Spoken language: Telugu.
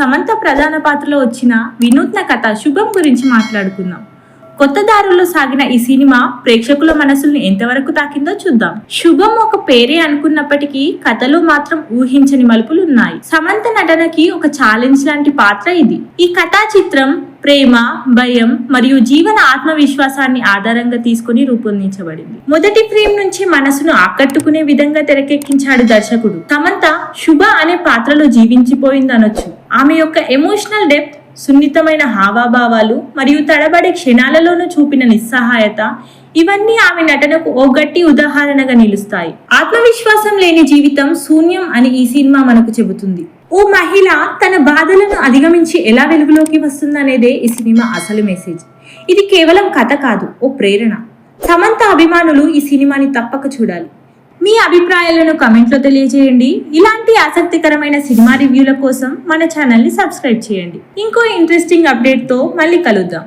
సమంత ప్రధాన పాత్రలో వచ్చిన వినూత్న కథ శుభం గురించి మాట్లాడుకుందాం. కొత్త దారుల్లో సాగిన ఈ సినిమా ప్రేక్షకుల మనసుల్ని ఎంతవరకు తాకిందో చూద్దాం. శుభం ఒక పేరే అనుకున్నప్పటికీ కథలో మాత్రం ఊహించని మలుపులు ఉన్నాయి. సమంత నటనకి ఒక ఛాలెంజ్ లాంటి పాత్ర ఇది. ఈ కథా చిత్రం ప్రేమ, భయం మరియు జీవన ఆత్మవిశ్వాసాన్ని ఆధారంగా తీసుకుని రూపొందించబడింది. మొదటి ఫ్రేమ్ నుంచి మనసును ఆకట్టుకునే విధంగా తెరకెక్కించాడు దర్శకుడు. సమంత శుభ అనే పాత్రలో జీవించిపోయిందనొచ్చు. ఆమె యొక్క ఎమోషనల్ డెప్త్, సున్నితమైన హావాభావాలు మరియు తడబడే క్షణాలలోనూ చూపిన నిస్సహాయత, ఇవన్నీ ఆమె నటనకు ఓ గట్టి ఉదాహరణగా నిలుస్తాయి. ఆత్మవిశ్వాసం లేని జీవితం శూన్యం అని ఈ సినిమా మనకు చెబుతుంది. ఓ మహిళ తన బాధలను అధిగమించి ఎలా వెలుగులోకి వస్తుందనేదే ఈ సినిమా అసలు మెసేజ్. ఇది కేవలం కథ కాదు, ఓ ప్రేరణ. సమంత అభిమానులు ఈ సినిమాని తప్పక చూడాలి. మీ అభిప్రాయాలను కమెంట్లో తెలియజేయండి. ఇలాంటి ఆసక్తికరమైన సినిమా రివ్యూల కోసం మన ఛానల్ని సబ్స్క్రైబ్ చేయండి. ఇంకో ఇంట్రెస్టింగ్ అప్డేట్తో మళ్ళీ కలుద్దాం.